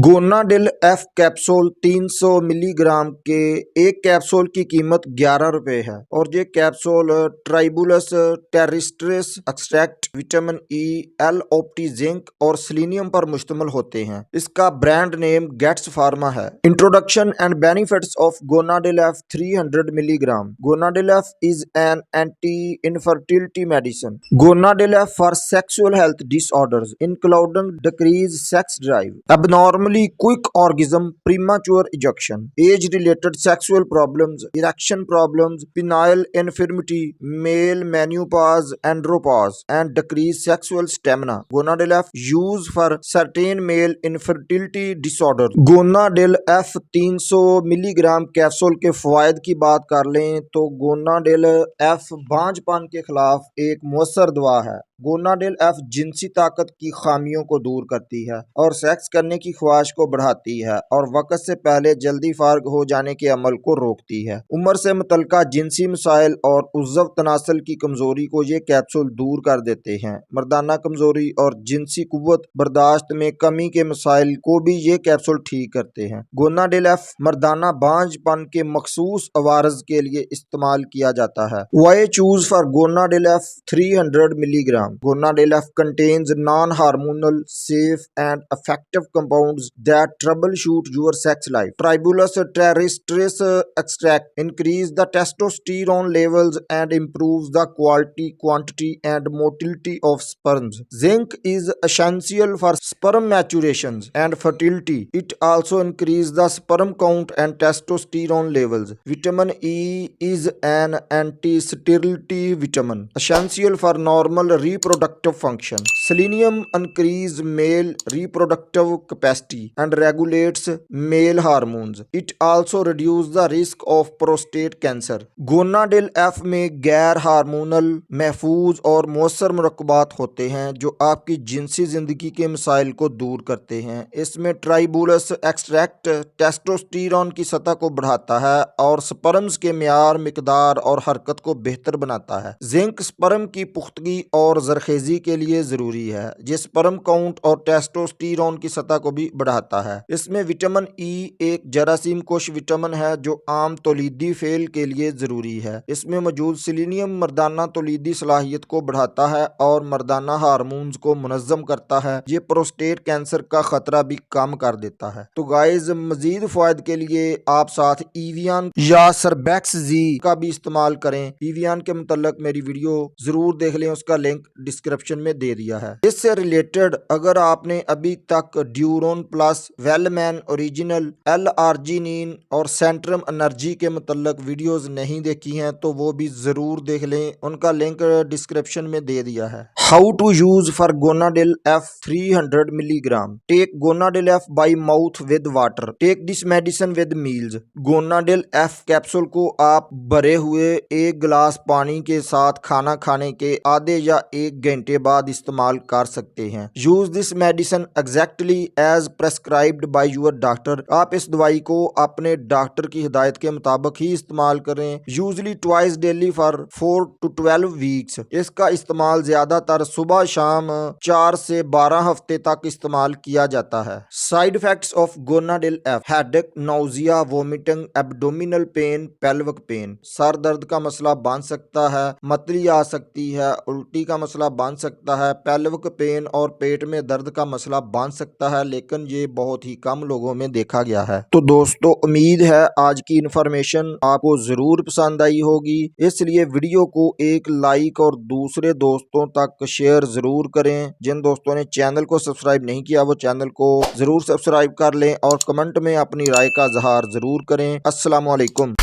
गोनाडिल F capsule 300 milligram के एक capsule की कीमत 11 रुपए है और ये capsule tribulus terrestris extract, vitamin E, L opti, zinc और सेलेनियम पर मुश्तमिल होते हैं। इसका ब्रांड नेम गेट्स फार्मा है। Introduction and benefits of gonadil F 300 milligram. Gonadil F is an anti infertility medicine. Gonadil F for sexual health disorders including decrease sex drive, abnormally quick orgasm, premature ejection, age-related sexual problems, erection problems, penile infirmity, male menopause, andropause, and decreased sexual stamina. Gonadil F used for certain male infertility disorders. Gonadil F 300 milligram capsule के फवायद की बात कर लें तो गोनाडिल F बांझपन के खिलाफ एक मौसर दवा है। गोनाडिल एफ जिनसी ताकत की खामियों को दूर करती है और सेक्स करने की ख्वाहिश को बढ़ाती है और वक्त से पहले जल्दी फारग हो जाने के अमल को रोकती है। उम्र से मुतल्लिका जिनसी मसाइल और उज़्व तनासल की कमजोरी को ये कैप्सूल दूर कर देते हैं। मर्दाना कमजोरी और जिनसी कुव्वत बर्दाश्त में कमी के मसाइल को भी ये कैप्सूल ठीक करते हैं। गोनाडिल एफ मर्दाना बांझपन के मखसूस अवारज के लिए इस्तेमाल किया जाता है। Why choose for gonadil F 300 milligram. Gonadil F contains non-hormonal, safe and effective compounds that troubleshoot your sex life. Tribulus terrestris extract increase the testosterone levels and improves the quality, quantity and motility of sperms. Zinc is essential for sperm maturations and fertility. It also increases the sperm count and testosterone levels. Vitamin E is an anti-sterility vitamin, essential for normal reproductive function. Selenium increases male reproductive capacity and regulates male hormones. It also reduces the risk of prostate cancer. Gonadil F में गैर hormonal, महफूज और मौसर मुरक्कबात होते हैं जो आपकी जिनसी जिंदगी के मसाइल को दूर करते हैं। इसमें ट्राइबुलस एक्सट्रैक्ट टेस्टोस्टेरोन की सतह को बढ़ाता है और स्पर्म्स के मियार, मिकदार और हरकत को बेहतर बनाता है। जिंक स्पर्म की पुख्तगी और जरखेजी के लिए जरूरी है, जिस स्पर्म काउंट और टेस्टोस्टेरोन की सतह को भी बढ़ाता है। इसमें विटामिन ई एक जरासीम कोश विटामिन है जो आम तौलीदी फेल के लिए जरूरी है। इसमें मौजूद सेलेनियम मर्दाना तौलीदी सलाहियत को बढ़ाता है और मर्दाना हार्मोन्स को मुनज़्ज़म करता है। ये प्रोस्टेट कैंसर का खतरा भी कम कर देता है। तो गाइज मजीद फायदे के लिए आप साथ एवियन या सरबैक्स जी का भी इस्तेमाल करें। एवियन के मुतल्लिक मेरी वीडियो जरूर देख लें, उसका लिंक डिस्क्रिप्शन में दे दिया है। इससे रिलेटेड अगर आपने अभी तक ड्यूरोन प्लस, वेलमैन ओरिजिनल, एल-आर्जिनिन और सेंट्रम एनर्जी के मुतल्लिक वीडियोस नहीं देखी हैं तो वो भी जरूर देख लें, उनका लिंक डिस्क्रिप्शन में दे दिया है। How to use for gonadil F 300 milligram. Take gonadil F by mouth with water. Take this medicine with meals. Gonadil F capsule को आप भरे हुए एक गिलास पानी के साथ खाना खाने के आधे या एक घंटे बाद इस्तेमाल कर सकते हैं। Use this medicine exactly as prescribed by your doctor. आप इस दवाई को अपने डॉक्टर की हिदायत के मुताबिक ही इस्तेमाल करें। Usually twice daily for 4 to 12 weeks. इसका इस्तेमाल ज्यादातर सुबह शाम 4 से 12 हफ्ते तक इस्तेमाल किया जाता है। Side effects of gonadil F: headache, nausea, vomiting, abdominal pain, pelvic pain. सर दर्द का मसला बन सकता है, मतली आ सकती है, उल्टी का मसला बन सकता है, पेल्विक पेन और पेट में दर्द का मसला बन सकता है, लेकिन ये बहुत ही कम लोगों में देखा गया है। तो दोस्तों उम्मीद है आज की इन्फॉर्मेशन आपको जरूर पसंद आई होगी, इसलिए वीडियो को एक लाइक और दूसरे दोस्तों तक शेयर जरूर करें। जिन दोस्तों ने चैनल को सब्सक्राइब नहीं किया वो चैनल को जरूर सब्सक्राइब कर लें और कमेंट में अपनी राय का इजहार जरूर करें। अस्सलाम वालेकुम।